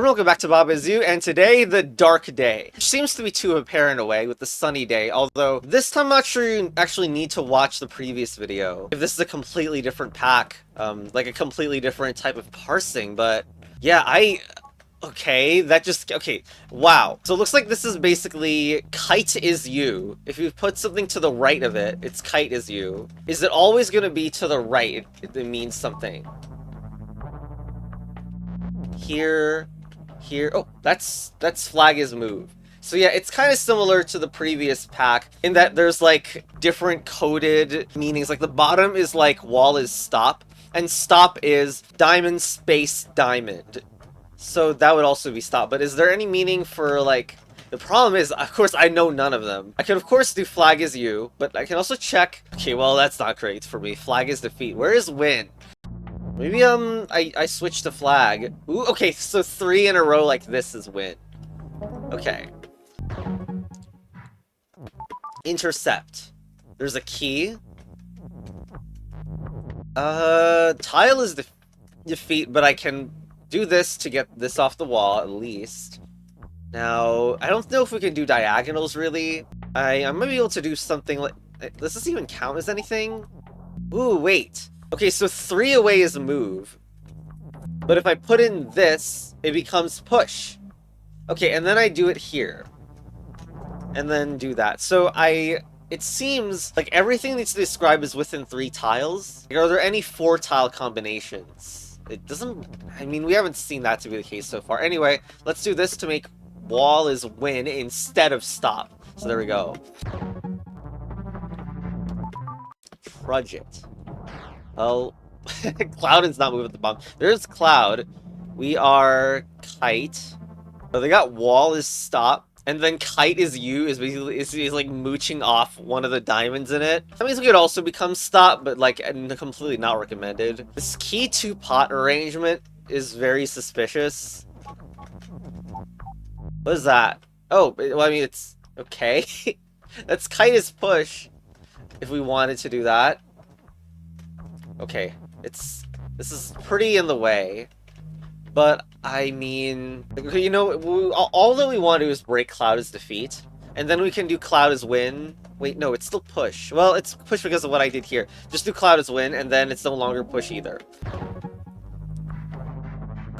Welcome back to Baba Is You, and today, the dark day. Which seems to be too apparent away with the sunny day, although this time I'm not sure you actually need to watch the previous video. If this is a completely different pack, like a completely different type of parsing, but yeah, okay, wow. So it looks like this is basically kite is you. If you put something to the right of it, it's kite is you. Is it always going to be to the right? It means something. Here. Oh, that's flag is move. So yeah, it's kind of similar to the previous pack in that there's like different coded meanings. Like the bottom is like wall is stop, and stop is diamond space diamond. So that would also be stop. But is there any meaning for like... The problem is, of course, I know none of them. I can of course do flag is you, but I can also check... Okay, well that's not great for me. Flag is defeat. Where is win? Maybe, I switched to flag. Ooh, okay, so 3 in a row like this is win. Okay. Intercept. There's a key. Tile is defeat, but I can do this to get this off the wall, at least. Now, I don't know if we can do diagonals, really. I might be able to do something like... Does this even count as anything? Ooh, wait. Okay, so 3 away is a move. But if I put in this, it becomes push. Okay, and then I do it here. And then do that. So it seems like everything needs to describe is within 3 tiles. Like, are there any 4 tile combinations? It doesn't... I mean, we haven't seen that to be the case so far. Anyway, let's do this to make wall is win instead of stop. So there we go. Trudge it. Well, Cloud is not moving at the bottom. There's Cloud. We are Kite. Oh, they got wall is stop. And then Kite is you, is basically is like mooching off one of the diamonds in it. That means we could also become stop, but like completely not recommended. This key to pot arrangement is very suspicious. What is that? Oh, well, I mean, it's okay. That's Kite is push. If we wanted to do that. Okay. This is pretty in the way, but I mean, you know, all that we want to do is break Cloud as defeat, and then we can do Cloud as win. Wait, no, it's still push. Well, it's push because of what I did here. Just do Cloud as win, and then it's no longer push either.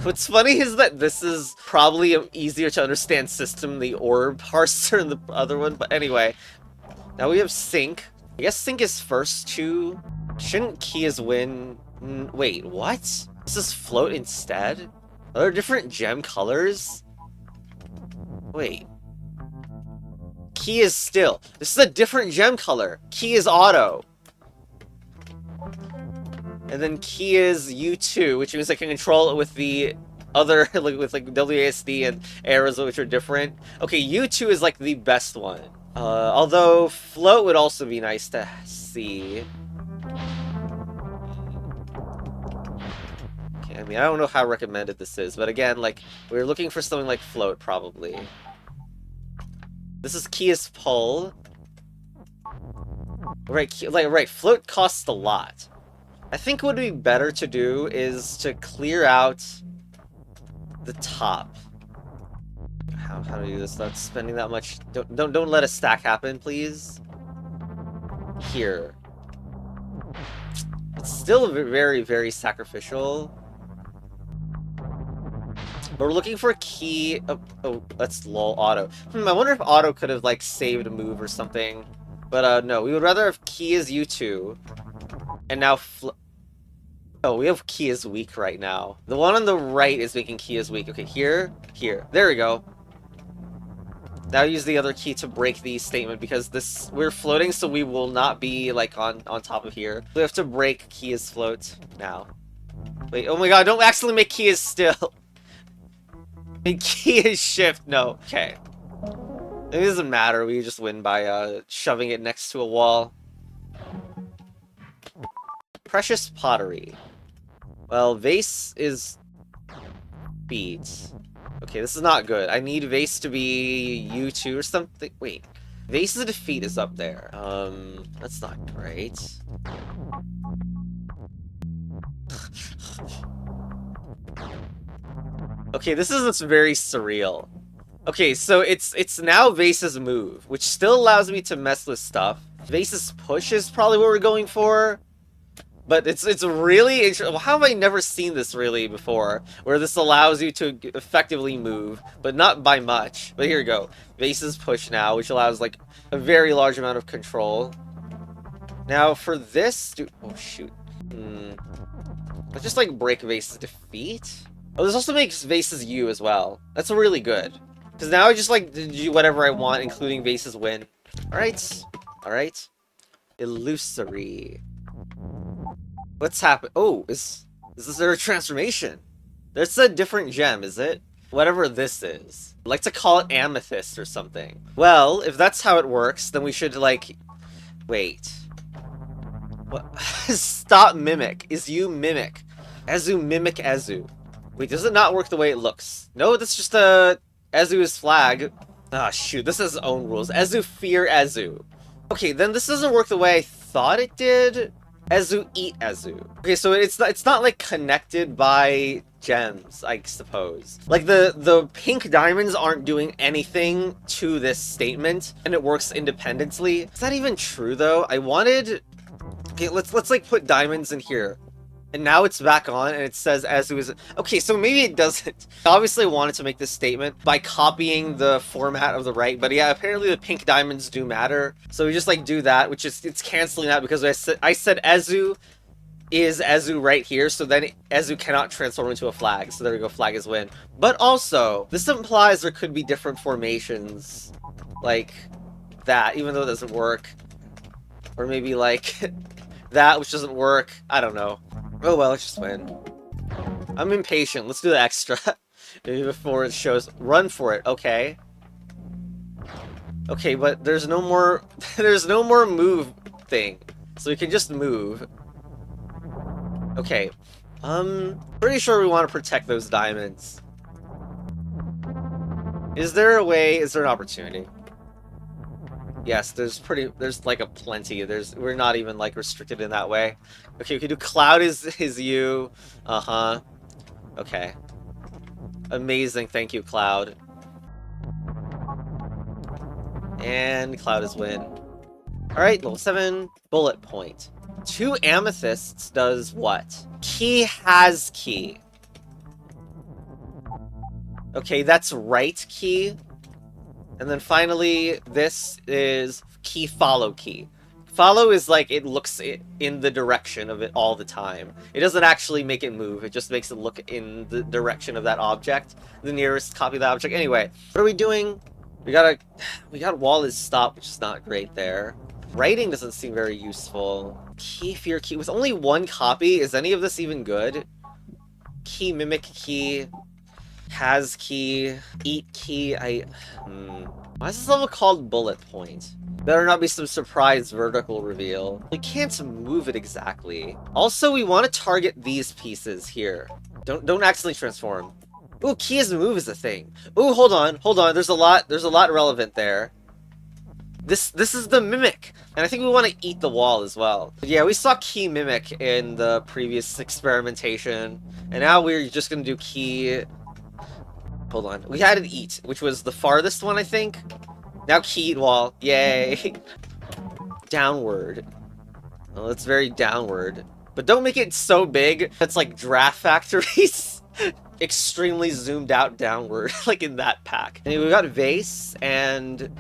What's funny is that this is probably an easier to understand system than the orb parser and the other one, but anyway. Now we have sync. I guess sync is first too. Shouldn't key as win... Wait, what? Does this float instead? Are there different gem colors? Wait. Key is still. This is a different gem color. Key is auto. And then key is U2, which means I can control it with the other, with WASD and arrows which are different. Okay, U2 is like the best one. Although float would also be nice to see. I mean, I don't know how recommended this is, but again, like, we're looking for something like float, probably. This is key is pull. Right, right, float costs a lot. I think what would be better to do is to clear out the top. How do we do this without spending that much? Don't let a stack happen, please. Here. It's still very, very sacrificial. But we're looking for a key. Oh, that's lol auto. I wonder if auto could have like saved a move or something. But no, we would rather have key as U2. And now oh, we have key as weak right now. The one on the right is making key as weak. Okay, here. There we go. Now use the other key to break the statement because we're floating, so we will not be like on top of here. We have to break key as float now. Wait, oh my god, don't accidentally make key as still. Make key as shift, no. Okay. It doesn't matter, we just win by shoving it next to a wall. Precious pottery. Well, vase is beads. Okay, this is not good. I need vase to be U2 or something. Wait. Vase's defeat is up there. That's not great. Okay, this is very surreal. Okay, so it's now Vase's move, which still allows me to mess with stuff. Vase's push is probably what we're going for. But it's really interesting. How have I never seen this really before? Where this allows you to effectively move, but not by much. But here we go. Vase's push now, which allows like a very large amount of control. Now for this, oh shoot. Let's just like break Vase's defeat. Oh, this also makes Vase's U as well. That's really good. Because now I just like do whatever I want, including Vase's win. Alright. Alright. Illusory. What's happened? Oh, is this their transformation? That's a different gem, is it? Whatever this is. I'd like to call it amethyst or something. Well, if that's how it works, then we should like... Wait. What? Stop mimic. Is you mimic. Azu mimic Azu. Wait, does it not work the way it looks? No, that's just Azu's flag. Ah, shoot, this has its own rules. Azu fear Azu. Okay, then this doesn't work the way I thought it did. Azu eat Azu. Okay, so it's not like connected by gems, I suppose. Like the pink diamonds aren't doing anything to this statement, and it works independently. Is that even true though? I wanted. Okay, let's like put diamonds in here. And now it's back on, and it says Azu is... Okay, so maybe it doesn't. I obviously wanted to make this statement by copying the format of the right, but yeah, apparently the pink diamonds do matter. So we just, like, do that, which is... It's canceling that because I said Azu is Azu right here, so then Azu cannot transform into a flag. So there we go, flag is win. But also, this implies there could be different formations like that, even though it doesn't work. Or maybe, like, that, which doesn't work. I don't know. Oh well, let's just win. I'm impatient. Let's do the extra. Maybe before it shows. Run for it. Okay. Okay, but there's no more... there's no more move thing. So we can just move. Okay. Pretty sure we want to protect those diamonds. Is there a way... Is there an opportunity? Yes, there's like a plenty. We're not even like restricted in that way. Okay, we can do Cloud is you. Uh-huh. Okay. Amazing, thank you, Cloud. And Cloud is win. Alright, level 7, bullet point. 2 amethysts does what? Key has key. Okay, that's right key. And then finally, this is key follow key. Follow is like it looks in the direction of it all the time. It doesn't actually make it move, it just makes it look in the direction of that object. The nearest copy of that object. Anyway, what are we doing? We got wall is stop, which is not great there. Writing doesn't seem very useful. Key fear key. With only 1 copy, is any of this even good? Key mimic key. Has key, eat key, Why is this level called bullet point? Better not be some surprise vertical reveal. We can't move it exactly. Also, we want to target these pieces here. Don't accidentally transform. Ooh, key as move is a thing. Ooh, hold on. There's a lot relevant there. This is the mimic, and I think we want to eat the wall as well. But yeah, we saw key mimic in the previous experimentation, and now we're just gonna do key. Hold on. We had an eat, which was the farthest one, I think. Now key eat wall. Yay. Downward. Well, it's very downward. But don't make it so big. It's like Draft Factories. Extremely zoomed out downward, like in that pack. Anyway, we got Vase, and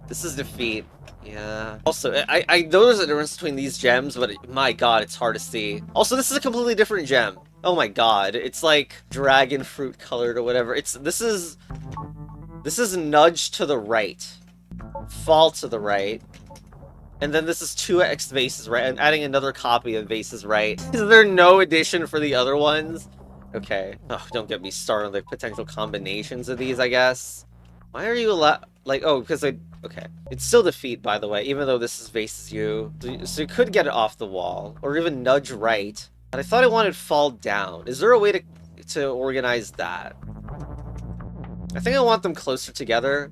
this is defeat. Yeah. Also, I know there's a difference between these gems, but my god, it's hard to see. Also, this is a completely different gem. Oh my god, it's like dragon fruit colored or whatever. This is nudge to the right, fall to the right, and then this is 2x Vase's right. I'm adding another copy of Vase's right. Is there no addition for the other ones? Okay. Oh, don't get me started on the potential combinations of these, I guess. Why are you like, oh, because okay. It's still defeat, by the way, even though this is Vase's you. So you could get it off the wall, or even nudge right. But I thought I wanted fall down. Is there a way to organize that? I think I want them closer together.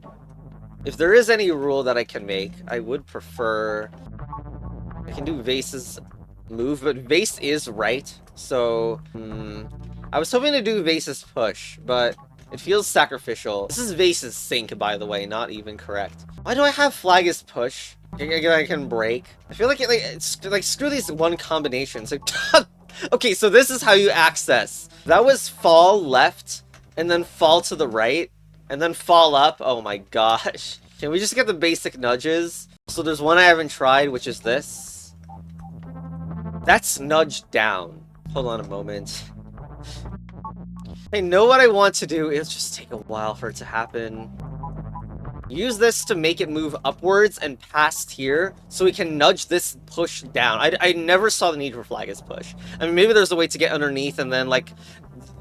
If there is any rule that I can make, I would prefer... I can do Vase's move, but Vase is right, so... I was hoping to do Vase's push, but It feels sacrificial. This is Vase's sink, by the way, not even correct. Why do I have flag as push? I can break. I feel like, it's like screw these one combinations. Like, okay, so this is how you access. That was fall left, and then fall to the right, and then fall up. Oh my gosh. Can we just get the basic nudges? So there's one I haven't tried, which is this. That's nudge down. Hold on a moment. I know what I want to do. It'll just take a while for it to happen. Use this to make it move upwards and past here, so we can nudge this push down. I never saw the need for flag as push. I mean, maybe there's a way to get underneath and then, like,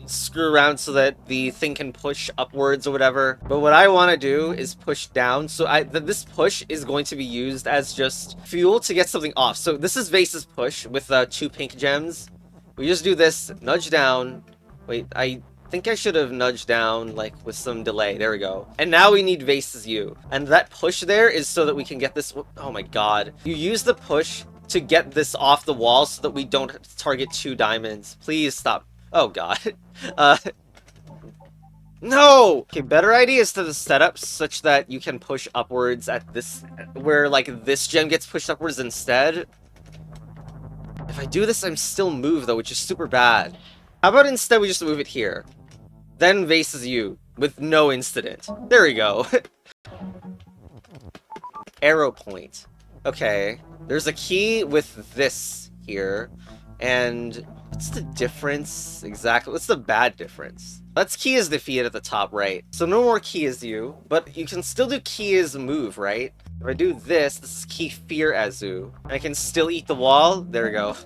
screw around so that the thing can push upwards or whatever. But what I want to do is push down, so this push is going to be used as just fuel to get something off. So this is Vase's push with 2 pink gems. We just do this, nudge down. Wait, I think I should have nudged down, like, with some delay. There we go. And now we need Vase's U. And that push there is so that we can get this... Oh my god. You use the push to get this off the wall so that we don't target 2 diamonds. Please stop. Oh god. No! Okay, better idea is to the setup such that you can push upwards at this... Where, like, this gem gets pushed upwards instead. If I do this, I'm still moved, though, which is super bad. How about instead we just move it here? Then Vase's U, with no incident. There we go. Arrow point. Okay. There's a key with this here. And what's the difference exactly? What's the bad difference? That's key as defeat at the top right. So no more key as U, but you can still do key as move, right? If I do this, this is key fear as U. And I can still eat the wall. There we go.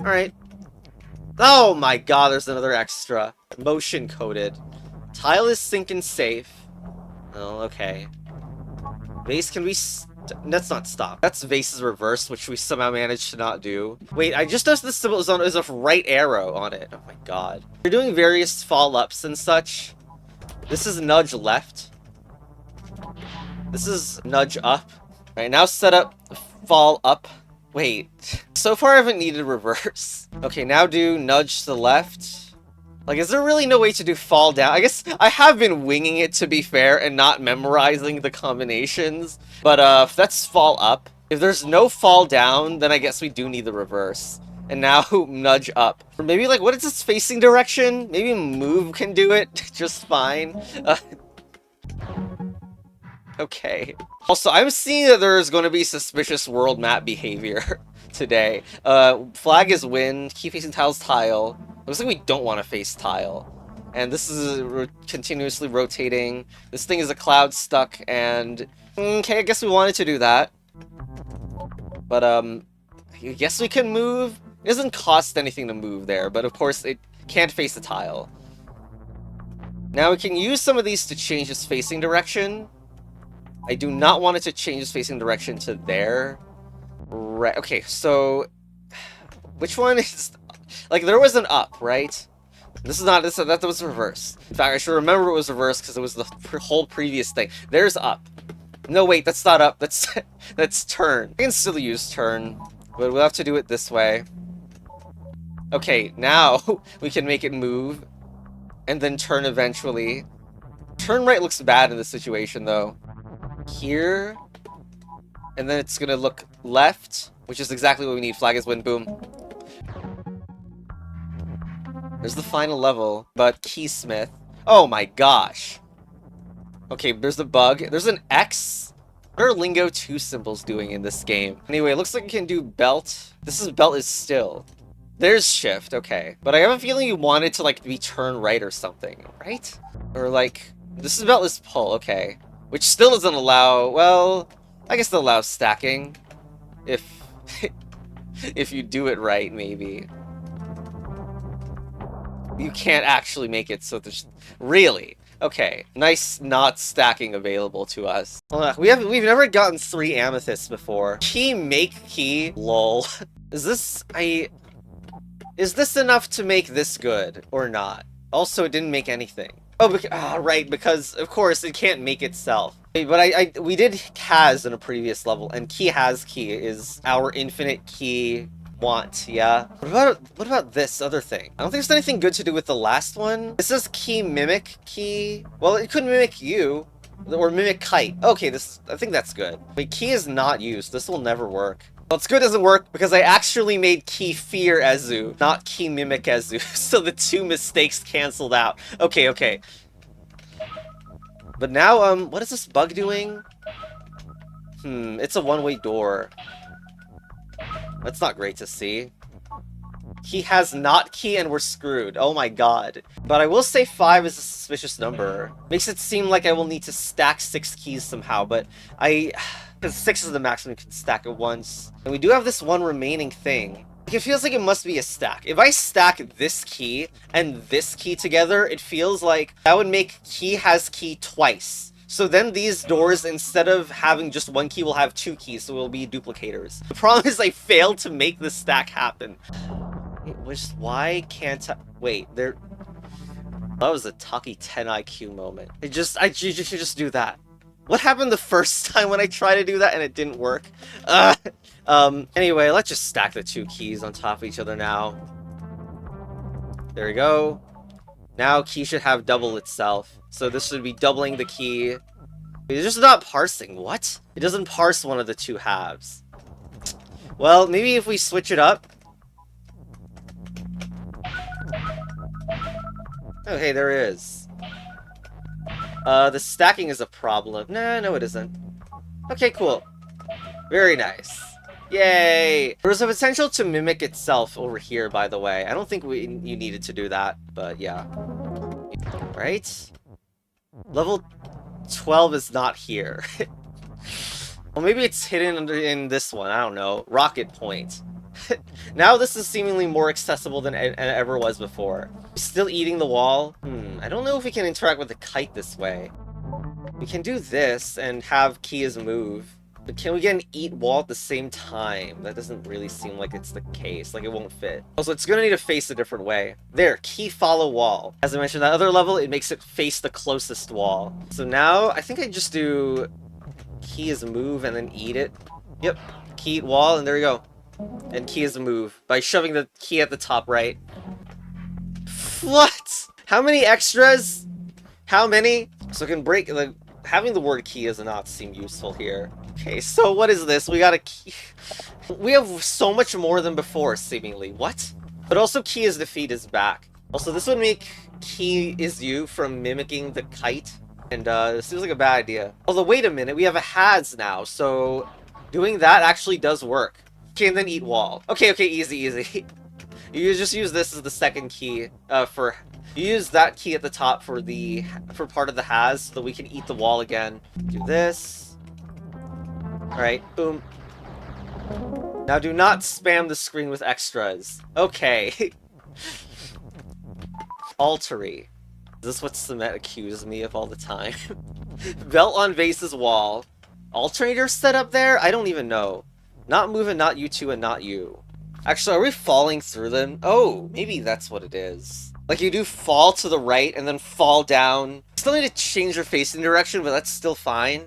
Alright. Oh my god, there's another extra. Motion coded. Tile is sinking safe. Oh, okay. Vase can be... That's not stop. That's Vase's reverse, which we somehow managed to not do. Wait, I just noticed the symbol is a right arrow on it. Oh my god. We're doing various fall ups and such. This is nudge left. This is nudge up. Alright, now set up fall up. Wait. So far I haven't needed reverse. Okay, now do nudge to the left. Like, is there really no way to do fall down? I guess I have been winging it, to be fair, and not memorizing the combinations. But, if that's fall up. If there's no fall down, then I guess we do need the reverse. And now, nudge up. Or maybe, like, what is its facing direction? Maybe move can do it just fine. Okay. Also, I'm seeing that there's going to be suspicious world map behavior today. Flag is win, keep facing tiles tile. Looks like we don't want to face tile. And this is continuously rotating. This thing is a cloud stuck, and... Okay, I guess we wanted to do that. But, I guess we can move. It doesn't cost anything to move there, but of course it can't face the tile. Now we can use some of these to change its facing direction. I do not want it to change its facing direction to there. Right, okay, so... Which one is... Like, there was an up, right? This is not... that was reverse. In fact, I should remember it was reverse because it was the whole previous thing. There's up. No, wait, that's not up. That's... that's turn. I can still use turn, but we'll have to do it this way. Okay, now we can make it move. And then turn eventually. Turn right looks bad in this situation, though. Here. And then it's gonna look left, which is exactly what we need. Flag is win, boom. There's the final level, but Keysmith. Oh my gosh. Okay, there's the bug. There's an X. What are Lingo 2 symbols doing in this game? Anyway, it looks like you can do belt. This is belt is still. There's shift, okay. But I have a feeling you want it to, like, be turn right or something, right? Or, like, this is belt is pull, okay. Which still doesn't allow, well, I guess it allows stacking. If, if you do it right, maybe. You can't actually make it so there's, really? Okay, nice not stacking available to us. We've never gotten 3 amethysts before. Key make key, lol. Is this enough to make this good, or not? Also, it didn't make anything. Oh, right, because, of course, it can't make itself. But we did Kaz in a previous level, and key has key is our infinite key want, yeah. What about this other thing? I don't think there's anything good to do with the last one. This says key mimic key. Well, it could mimic you. Or mimic kite. Okay, I think that's good. Wait, key is not used. This will never work. Well, it's good it doesn't work because I actually made key fear Ezu, not key mimic Ezu. So the two mistakes canceled out. Okay, okay. But now, what is this bug doing? It's a one-way door. That's not great to see. He has not key and we're screwed. Oh my god. But I will say 5 is a suspicious number. Makes it seem like I will need to stack 6 keys somehow, but because 6 is the maximum you can stack at once. And we do have this one remaining thing. It feels like it must be a stack. If I stack this key and this key together, it feels like that would make key has key twice. So then these doors, instead of having just one key, will have 2 keys, so it will be duplicators. The problem is I failed to make the stack happen. Why can't I... Wait, there... That was a Taki 10 IQ moment. You should just do that. What happened the first time when I tried to do that and it didn't work? Anyway, let's just stack the 2 keys on top of each other now. There we go. Now key should have double itself. So this should be doubling the key. It's just not parsing. What? It doesn't parse one of the 2 halves. Well, maybe if we switch it up. Oh, hey, there is. The stacking is a problem. No, it isn't. Okay, cool. Very nice. Yay! There's a potential to mimic itself over here, by the way. I don't think you needed to do that, but yeah. Right? Level 12 is not here. Well, maybe it's hidden in this one. I don't know. Rocket Point. Now this is seemingly more accessible than it ever was before. Still eating the wall? I don't know if we can interact with the kite this way. We can do this and have key as move. But can we get an eat wall at the same time? That doesn't really seem like it's the case. Like, it won't fit. Also, it's gonna need to face a different way. There, key follow wall. As I mentioned, that other level, it makes it face the closest wall. So now, I think I just do key as move and then eat it. Yep, key eat wall, and there we go. And key as move by shoving the key at the top right. What? How many extras? How many? So it can break, like, having the word key does not seem useful here. Okay, so what is this? We got a key. We have so much more than before, seemingly. What? But also key is defeat is back. Also, this would make key is you from mimicking the kite. And this seems like a bad idea. Although, wait a minute, we have a has now, so doing that actually does work. Okay, and then eat wall. Okay, easy. You just use this as the second key you use that key at the top for part of the has, so that we can eat the wall again. Do this. Alright, boom. Now do not spam the screen with extras. Okay. Altery. Is this what Cement accuses me of all the time? Belt on Vase's wall. Alternator set up there? I don't even know. Not moving, not you two, and not you. Actually, are we falling through them? Oh, maybe that's what it is. Like, you do fall to the right and then fall down. Still need to change your facing direction, but that's still fine.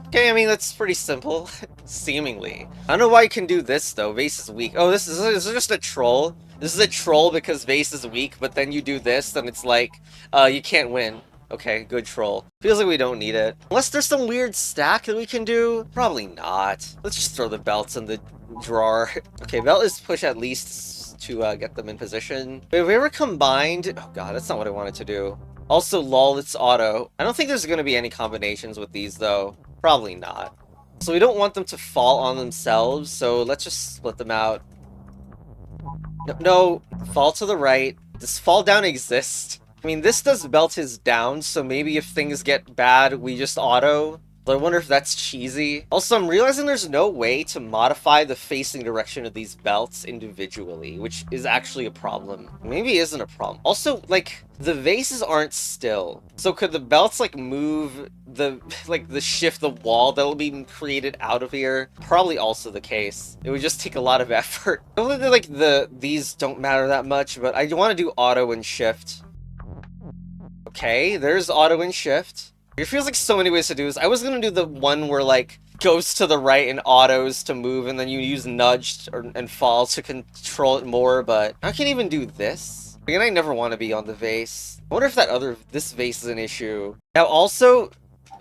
Okay, I mean, that's pretty simple. Seemingly. I don't know why you can do this, though. Vase is weak. Oh, this is just a troll. This is a troll because Vase is weak, but then you do this, and it's like, you can't win. Okay, good troll. Feels like we don't need it. Unless there's some weird stack that we can do? Probably not. Let's just throw the belts in the drawer. Okay, belt is push at least to get them in position. Wait, have we ever combined... Oh god, that's not what I wanted to do. Also, lol, it's auto. I don't think there's going to be any combinations with these, though. Probably not. So we don't want them to fall on themselves, so let's just split them out. No, fall to the right. Does fall down exist? I mean, this does belt his down, so maybe if things get bad, we just auto. But I wonder if that's cheesy. Also, I'm realizing there's no way to modify the facing direction of these belts individually, which is actually a problem. Maybe isn't a problem. Also, like, the vases aren't still. So could the belts, like, move the shift the wall that'll be created out of here? Probably also the case. It would just take a lot of effort. Probably, like, these don't matter that much, but I want to do auto and shift. Okay, there's auto and shift. It feels like so many ways to do this. I was gonna do the one where, like, goes to the right and autos to move, and then you use nudge and fall to control it more, but I can't even do this. Again, I never want to be on the vase. I wonder if this vase is an issue. Now also,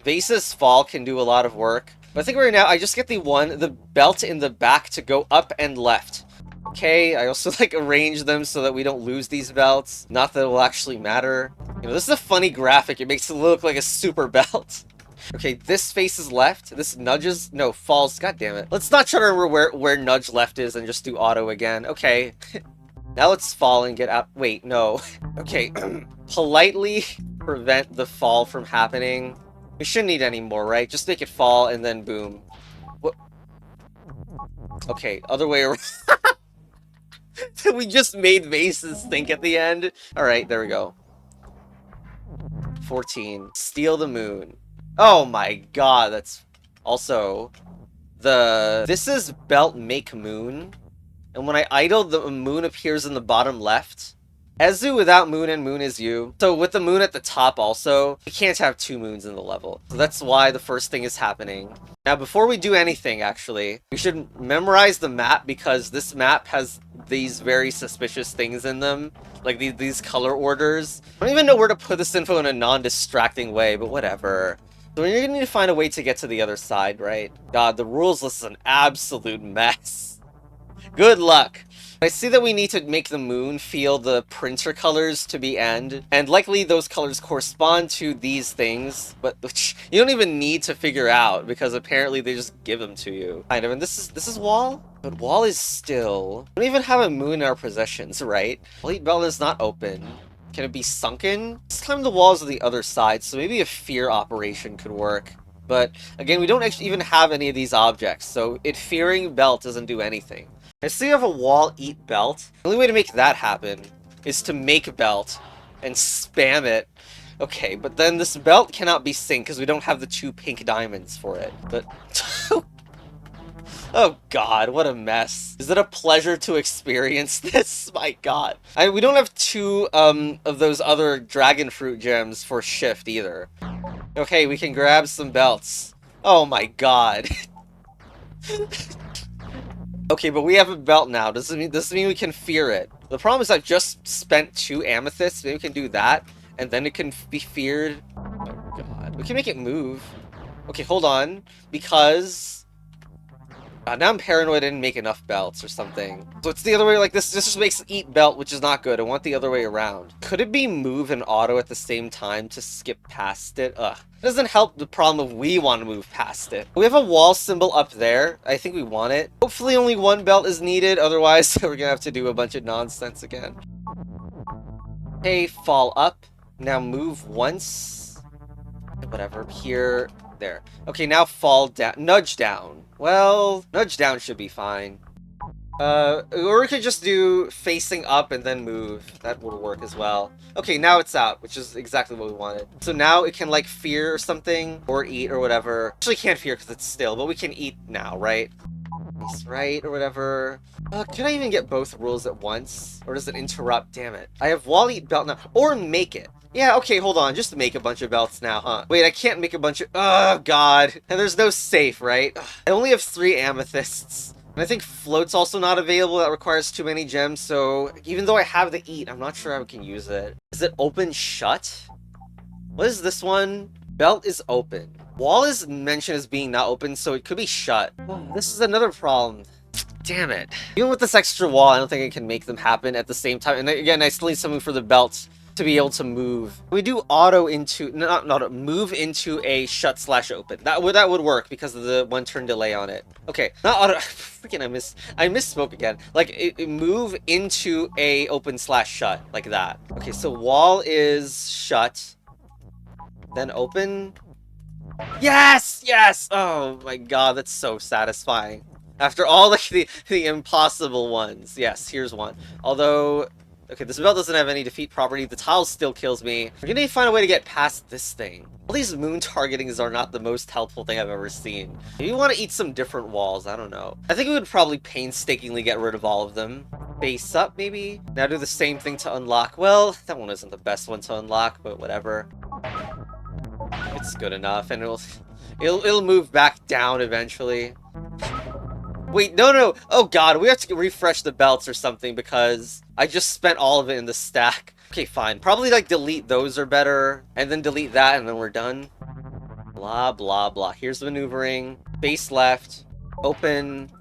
vases fall can do a lot of work, but I think right now I just get the belt in the back to go up and left. Okay, I also like arrange them so that we don't lose these belts. Not that it will actually matter. You know, this is a funny graphic. It makes it look like a super belt. Okay, this faces left. This nudges. No, falls. God damn it. Let's not try to remember where nudge left is and just do auto again. Okay. Now let's fall and get out. Wait, no. Okay. Politely prevent the fall from happening. We shouldn't need any more, right? Just make it fall and then boom. What? Okay, other way around. We just made vases think at the end. Alright, there we go. 14. Steal the moon. Oh my god, that's also this is belt make moon, and when I idle, the moon appears in the bottom left. Ezu without moon and moon is you. So with the moon at the top also, you can't have two moons in the level. So that's why the first thing is happening. Now before we do anything, actually, we should memorize the map, because this map has these very suspicious things in them. Like these color orders. I don't even know where to put this info in a non-distracting way, but whatever. So you're gonna need to find a way to get to the other side, right? God, the rules list is an absolute mess. Good luck. I see that we need to make the moon feel the printer colors to be end, and likely those colors correspond to these things, but which you don't even need to figure out, because apparently they just give them to you. Kind of, and this is wall? But wall is still... We don't even have a moon in our possessions, right? Elite belt is not open. Can it be sunken? This time the wall's on the other side, so maybe a fear operation could work. But again, we don't actually even have any of these objects, so fearing belt doesn't do anything. I see you have a wall eat belt. The only way to make that happen is to make belt and spam it. Okay, but then this belt cannot be synced because we don't have the 2 pink diamonds for it. But oh god, what a mess. Is it a pleasure to experience this? My god. We don't have 2 of those other dragon fruit gems for shift either. Okay, we can grab some belts. Oh my god. Okay, but we have a belt now. Does this mean we can fear it? The problem is I've just spent 2 amethysts. Maybe we can do that, and then it can be feared. Oh god. We can make it move. Okay, hold on. Because... now I'm paranoid I didn't make enough belts or something. So it's the other way, like this just makes eat belt, which is not good. I want the other way around. Could it be move and auto at the same time to skip past it? Ugh. It doesn't help the problem of we want to move past it. We have a wall symbol up there. I think we want it. Hopefully only 1 belt is needed, otherwise we're gonna have to do a bunch of nonsense again. Okay, fall up. Now move once. Whatever, here, there. Okay, now fall down, nudge down. Well, nudge down should be fine. Or we could just do facing up and then move. That would work as well. Okay, now it's out, which is exactly what we wanted. So now it can, like, fear or something, or eat or whatever. Actually can't fear because it's still, but we can eat now, right? Right, or whatever. Can I even get both rules at once? Or does it interrupt? Damn it. I have wall eat belt now. Or make it. Yeah, okay, hold on. Just make a bunch of belts now, huh? Wait, I can't make a bunch of... Oh, God. And there's no safe, right? Ugh. I only have 3 amethysts. And I think float's also not available. That requires too many gems, so... Even though I have the eat, I'm not sure how I can use it. Is it open shut? What is this one? Belt is open. Wall is mentioned as being not open, so it could be shut. This is another problem. Damn it. Even with this extra wall, I don't think I can make them happen at the same time. And again, I still need something for the belts to be able to move. We do auto into, not move into a shut/open. That would work because of the 1 turn delay on it. Okay, not auto. Freaking I misspoke again. Like it move into a open/shut like that. Okay, so wall is shut, then open. Yes, yes. Oh my god, that's so satisfying. After all the impossible ones. Yes, here's one. Although. Okay, this belt doesn't have any defeat property. The tile still kills me. We're gonna find a way to get past this thing. All these moon targetings are not the most helpful thing I've ever seen. Maybe we want to eat some different walls. I don't know. I think we would probably painstakingly get rid of all of them. Base up, maybe? Now do the same thing to unlock. Well, that one isn't the best one to unlock, but whatever. it's good enough, and it'll move back down eventually. Wait, no. Oh god, we have to refresh the belts or something because I just spent all of it in the stack. Okay, fine. Probably like delete those are better, and then delete that, and then we're done. Blah, blah, blah. Here's maneuvering. Base left. Open.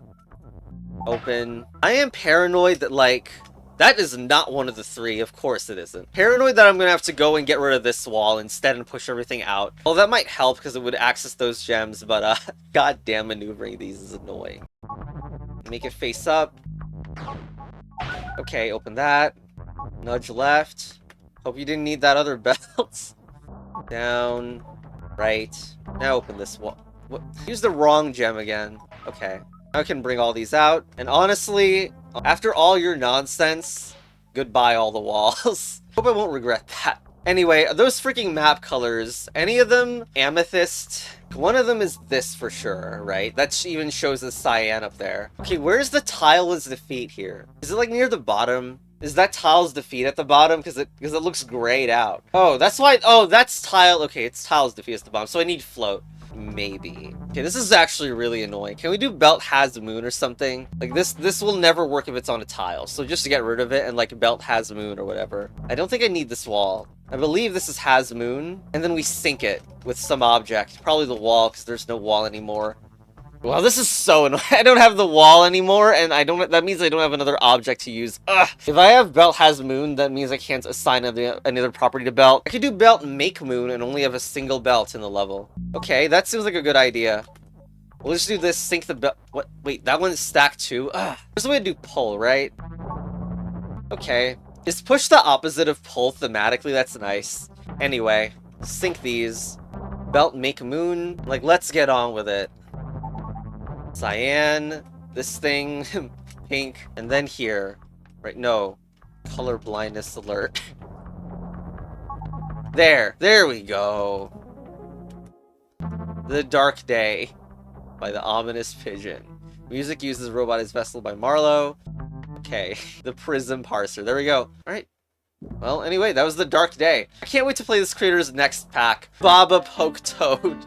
Open. I am paranoid that, like, that is not one of the three. Of course it isn't. Paranoid that I'm gonna have to go and get rid of this wall instead and push everything out. Well, that might help because it would access those gems, but, goddamn maneuvering these is annoying. Make it face up. Okay, open that. Nudge left. Hope you didn't need that other belt. Down. Right. Now open this wall. What? Use the wrong gem again. Okay. Now I can bring all these out. And honestly, after all your nonsense, goodbye all the walls. Hope I won't regret that. Anyway, those freaking map colors, any of them amethyst? One of them is this for sure, right? That even shows the cyan up there. Okay, where's the tile's defeat here? Is it like near the bottom? Is that tile's defeat at the bottom? Because it looks grayed out. Oh, that's why. Oh, that's tile. Okay, it's tile's defeat at the bottom. So I need float. Maybe. Okay, this is actually really annoying. Can we do belt has moon or something? Like this will never work if it's on a tile. So just to get rid of it and like belt has moon or whatever. I don't think I need this wall. I believe this is has moon. And then we sink it with some object. Probably the wall because there's no wall anymore. Wow, this is so annoying. I don't have the wall anymore, and that means I don't have another object to use. Ugh. If I have belt has moon, that means I can't assign another property to belt. I could do belt make moon and only have a single belt in the level. Okay, that seems like a good idea. We'll just do this, sink the belt. What? Wait, that one's stacked too? Ugh. There's a way to do pull, right? Okay. Is push the opposite of pull thematically? That's nice. Anyway, sink these. Belt make moon. Like, let's get on with it. Cyan, this thing, pink, and then here. Right, no. Color blindness alert. There we go. The Dark Day by the Ominous Pigeon. Music uses Robot as Vessel by Marlowe. Okay, the Prism parser. There we go. Alright. Well, anyway, that was the Dark Day. I can't wait to play this creator's next pack. Baba Poke Toad.